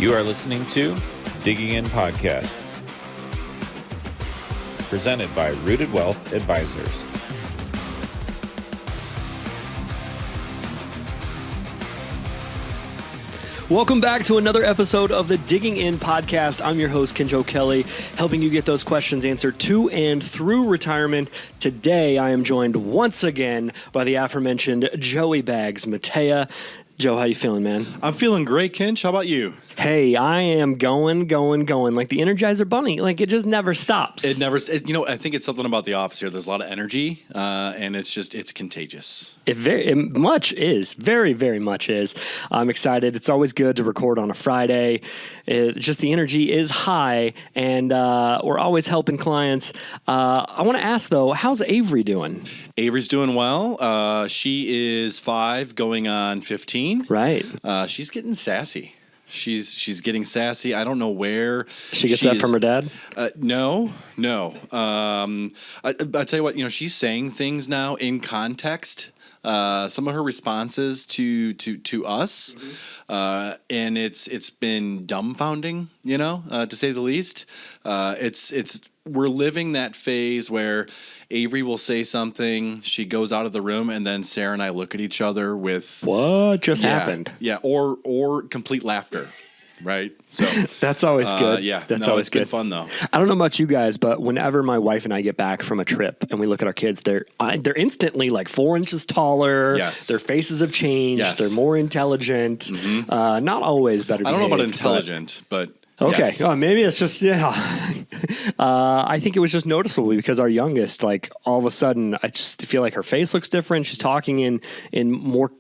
You are listening to Digging In Podcast, presented by Rooted Wealth Advisors. Welcome back to another episode of the Digging In Podcast. I'm your host, Kinch O'Kelley, helping you get those questions answered to and through retirement. Today, I am joined once again by the aforementioned Joey Bags Mateja. Joe, how you feeling, man? I'm feeling great, Kinch. How about you? Hey, I am going. Like the Energizer Bunny. Like it just never stops. It never. I think it's something about the office here. There's a lot of energy, and it's contagious. It very much is. I'm excited. It's always good to record on a Friday. Just the energy is high, and we're always helping clients. I want to ask though, how's Avery doing? Avery's doing well. She is 5, going on 15. Right. She's getting sassy. She's getting sassy. I don't know where she gets that from her dad. No. I tell you what, she's saying things now in context. Some of her responses to us, and it's been dumbfounding, to say the least. We're living that phase where Avery will say something, she goes out of the room, and then Sarah and I look at each other with what just happened? Yeah, or complete laughter. Right. So that's always good. It's been fun though. I don't know about you guys, but whenever my wife and I get back from a trip and we look at our kids, they're instantly like 4 inches taller. Yes. Their faces have changed. Yes. They're more intelligent. Mm-hmm. Not always better. I don't know about intelligent, but okay. Yes. Oh, maybe it's just, I think it was just noticeable because our youngest, like all of a sudden, I just feel like her face looks different. She's talking in more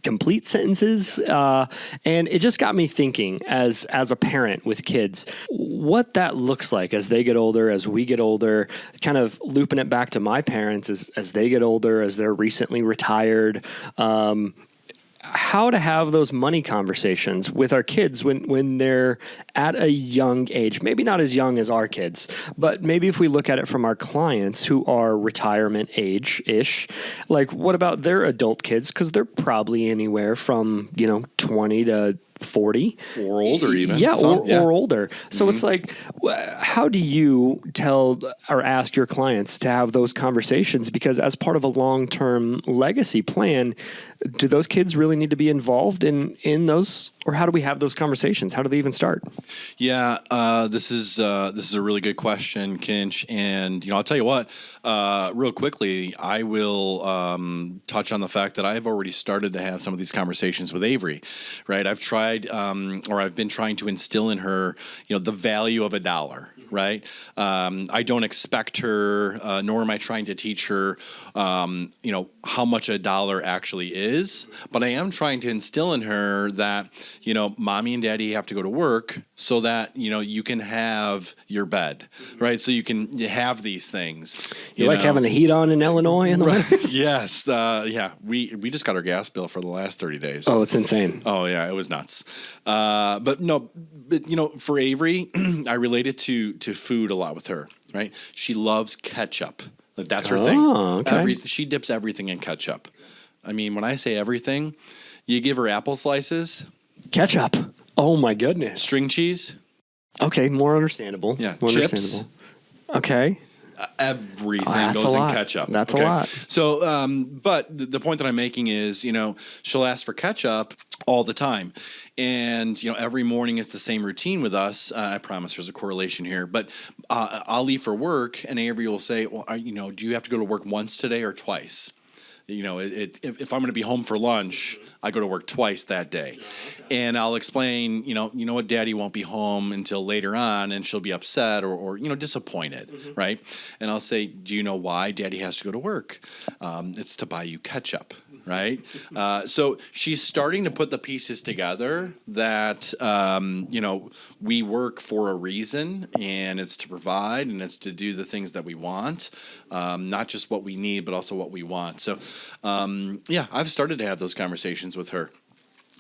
complete sentences. And it just got me thinking as a parent with kids, what that looks like as they get older, as we get older, kind of looping it back to my parents as they get older, as they're recently retired, how to have those money conversations with our kids when they're at a young age, maybe not as young as our kids, but maybe if we look at it from our clients who are retirement age-ish, like what about their adult kids? Because they're probably anywhere from, 20 to 40 or older even. Or older. So It's like, how do you tell or ask your clients to have those conversations? Because as part of a long-term legacy plan, do those kids really need to be involved in those, or how do we have those conversations? How do they even start? Yeah, this is a really good question, Kinch. And I'll tell you what, real quickly, I will touch on the fact that I've already started to have some of these conversations with Avery. Right, I've tried, or I've been trying to instill in her, the value of $1. Right, I don't expect her, nor am I trying to teach her, how much $1 actually is. But I am trying to instill in her that, mommy and daddy have to go to work so that, you can have your bed, right? So you can have these things. You like having the heat on in Illinois in the winter? Yes. We just got our gas bill for the last 30 days. Oh, it's insane. Oh, yeah, it was nuts. But for Avery, I related to food a lot with her, right? She loves ketchup. Like, that's her thing. Okay. She dips everything in ketchup. I mean, when I say everything, you give her apple slices. Ketchup. Oh, my goodness. String cheese. Okay, more understandable. Yeah, more chips. Understandable. Okay. Everything goes in ketchup. That's a lot. So, but the point that I'm making is, she'll ask for ketchup all the time. And, every morning it's the same routine with us. I promise there's a correlation here. But I'll leave for work, and Avery will say, well, do you have to go to work once today or twice? If I'm going to be home for lunch, I go to work twice that day. And I'll explain, what, daddy won't be home until later on, and she'll be upset or disappointed, right? And I'll say, do you know why daddy has to go to work? It's to buy you ketchup, right? So she's starting to put the pieces together that, we work for a reason, and it's to provide, and it's to do the things that we want, not just what we need, but also what we want. So, I've started to have those conversations with her.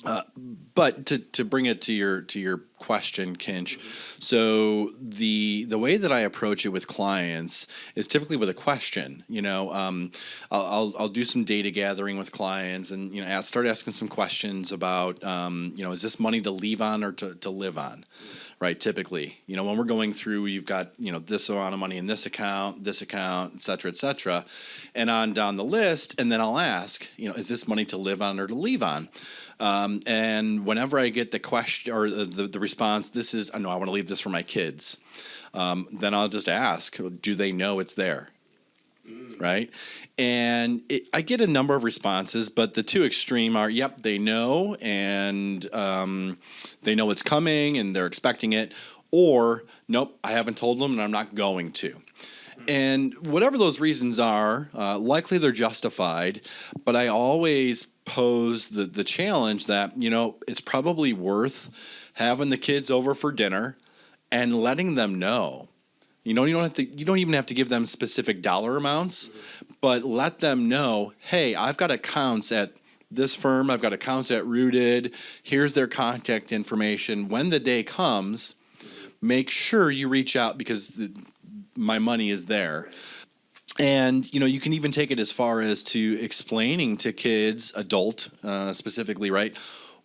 But to bring it to your question, Kinch, so the way that I approach it with clients is typically with a question. I'll do some data gathering with clients, and start asking some questions about is this money to leave on or to live on, right? Typically, when we're going through, you've got this amount of money in this account, et cetera, and on down the list, and then I'll ask, is this money to live on or to leave on? And whenever I get the question or the response, this is, I want to leave this for my kids. Then I'll just ask, do they know it's there? Right. And I get a number of responses, but the two extreme are, yep, they know, and they know it's coming and they're expecting it, or nope, I haven't told them and I'm not going to. And whatever those reasons are, likely they're justified, but I always pose the challenge that, it's probably worth having the kids over for dinner and letting them know. You don't even have to give them specific dollar amounts, but let them know, hey, I've got accounts at this firm, I've got accounts at Rooted, here's their contact information. When the day comes, make sure you reach out because my money is there. And, you can even take it as far as to explaining to kids, adult specifically, right?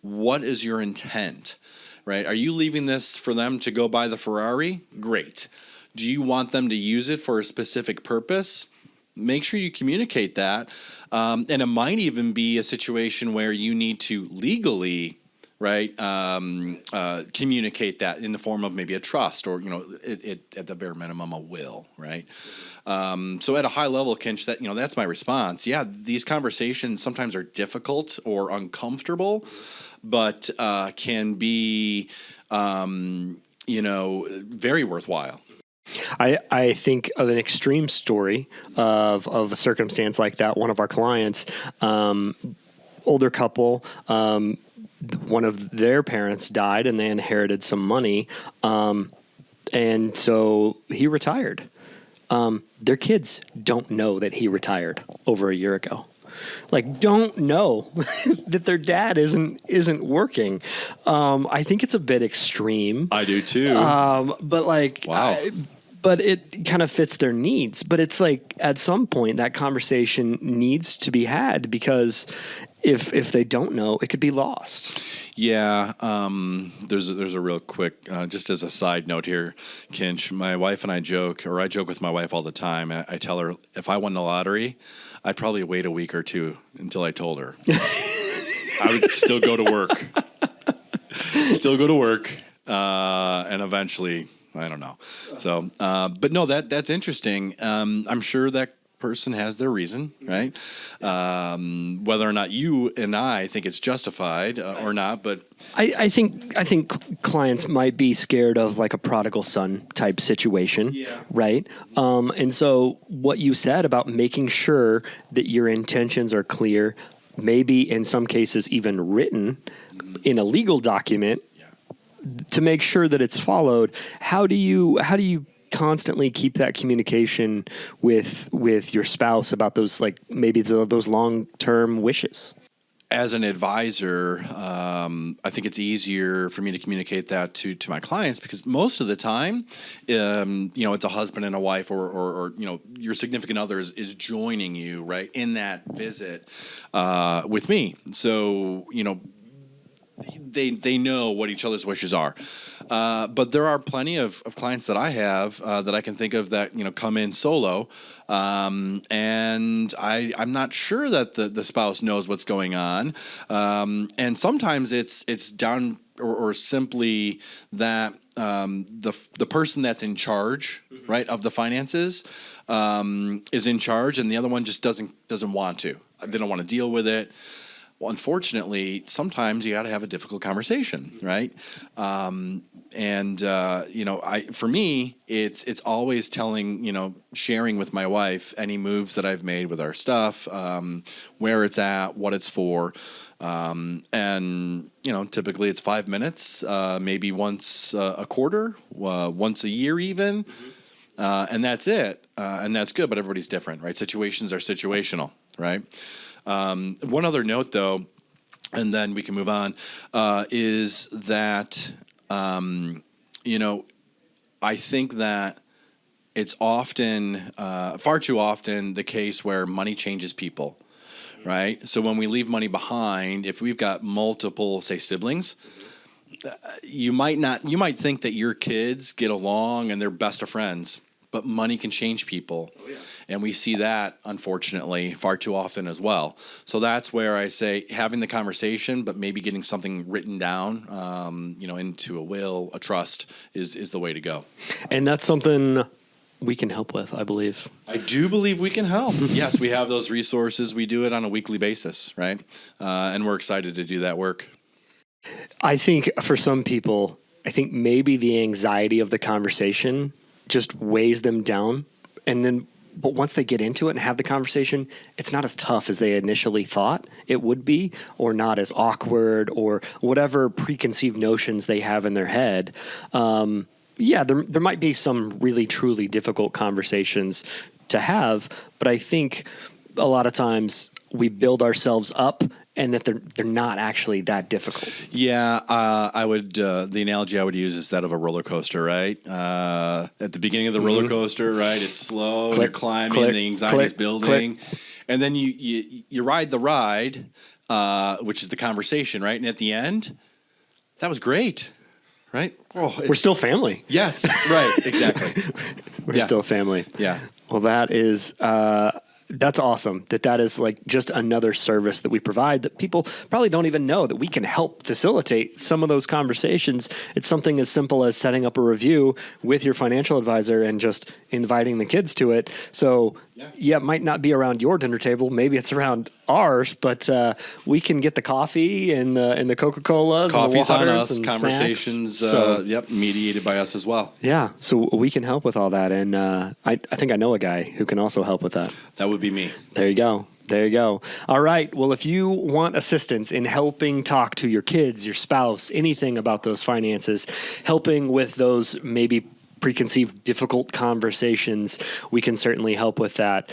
What is your intent, right? Are you leaving this for them to go buy the Ferrari? Great. Do you want them to use it for a specific purpose? Make sure you communicate that. And it might even be a situation where you need to legally, right, communicate that in the form of maybe a trust or, at the bare minimum, a will, right? So at a high level, Kinch, that's my response. Yeah, these conversations sometimes are difficult or uncomfortable, but can be, very worthwhile. I think of an extreme story of a circumstance like that. One of our clients, older couple, one of their parents died and they inherited some money. And so he retired. Their kids don't know that he retired over a year ago. Don't know that their dad isn't working. I think it's a bit extreme. I do too. But wow. But it kind of fits their needs. But it's at some point that conversation needs to be had because if they don't know, it could be lost. Yeah, there's a real quick, just as a side note here, Kinch, my wife and I joke with my wife all the time. I tell her if I won the lottery, I'd probably wait a week or two until I told her. I would still go to work, and eventually, I don't know. So, but no, that's interesting. I'm sure that person has their reason, right? Whether or not you and I think it's justified or not, but I think clients might be scared of a prodigal son type situation, right? And so what you said about making sure that your intentions are clear, maybe in some cases even written in a legal document to make sure that it's followed. How do you constantly keep that communication with your spouse about those maybe those long-term wishes? As an advisor, I think it's easier for me to communicate that to my clients because most of the time, it's a husband and a wife or your significant other is joining you right in that visit with me. So they know what each other's wishes are. But there are plenty of clients that I have that I can think of that, come in solo. And I'm not sure that the spouse knows what's going on. And sometimes it's down or simply that the person that's in charge, right, of the finances is in charge and the other one just doesn't want to. They don't want to deal with it. Well, unfortunately, sometimes you got to have a difficult conversation, right? For me, it's always sharing with my wife any moves that I've made with our stuff, where it's at, what it's for, and typically it's 5 minutes, maybe once a quarter, once a year even, and that's it, and that's good. But everybody's different, right? Situations are situational, right? One other note, though, and then we can move on, is that, I think that it's often, far too often, the case where money changes people, right? So when we leave money behind, if we've got multiple, say, siblings, you might think that your kids get along and they're best of friends, but money can change people. Oh, yeah. And we see that, unfortunately, far too often as well. So that's where I say having the conversation, but maybe getting something written down, into a will, a trust is the way to go. And that's something we can help with, I believe. I do believe we can help. Yes, we have those resources. We do it on a weekly basis, right? And we're excited to do that work. I think for some people, maybe the anxiety of the conversation just weighs them down. But once they get into it and have the conversation, it's not as tough as they initially thought it would be, or not as awkward, or whatever preconceived notions they have in their head. There might be some really, truly difficult conversations to have, but I think a lot of times we build ourselves up and that they're not actually that difficult. Yeah, I would. The analogy I would use is that of a roller coaster, right? At the beginning of the roller coaster, right, it's slow, you're climbing, the anxiety is building, and then you ride the ride, which is the conversation, right? And at the end, that was great, right? Oh, we're still family. Yes, right, exactly. We're still family. Yeah. Well, that is. That's awesome. That is like just another service that we provide that people probably don't even know that we can help facilitate some of those conversations. It's something as simple as setting up a review with your financial advisor and just inviting the kids to it. So it might not be around your dinner table. Maybe it's around ours, but we can get the coffee and the Coca-Colas. Coffee's and the on us. And conversations, mediated by us as well. Yeah, so we can help with all that. And I think I know a guy who can also help with that. That would be me. There you go. There you go. All right. Well, if you want assistance in helping talk to your kids, your spouse, anything about those finances, helping with those maybe preconceived difficult conversations, we can certainly help with that.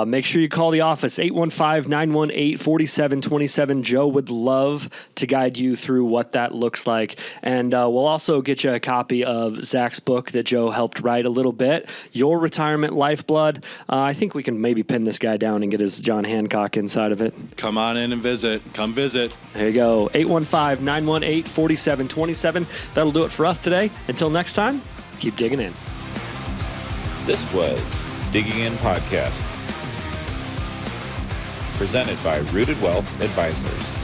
Make sure you call the office, 815-918-4727. Joe would love to guide you through what that looks like. And we'll also get you a copy of Zach's book that Joe helped write a little bit, Your Retirement Lifeblood. I think we can maybe pin this guy down and get his John Hancock inside of it. Come on in and visit. Come visit. There you go. 815-918-4727. That'll do it for us today. Until next time, keep digging in. This was Digging In Podcast, presented by Rooted Wealth Advisors.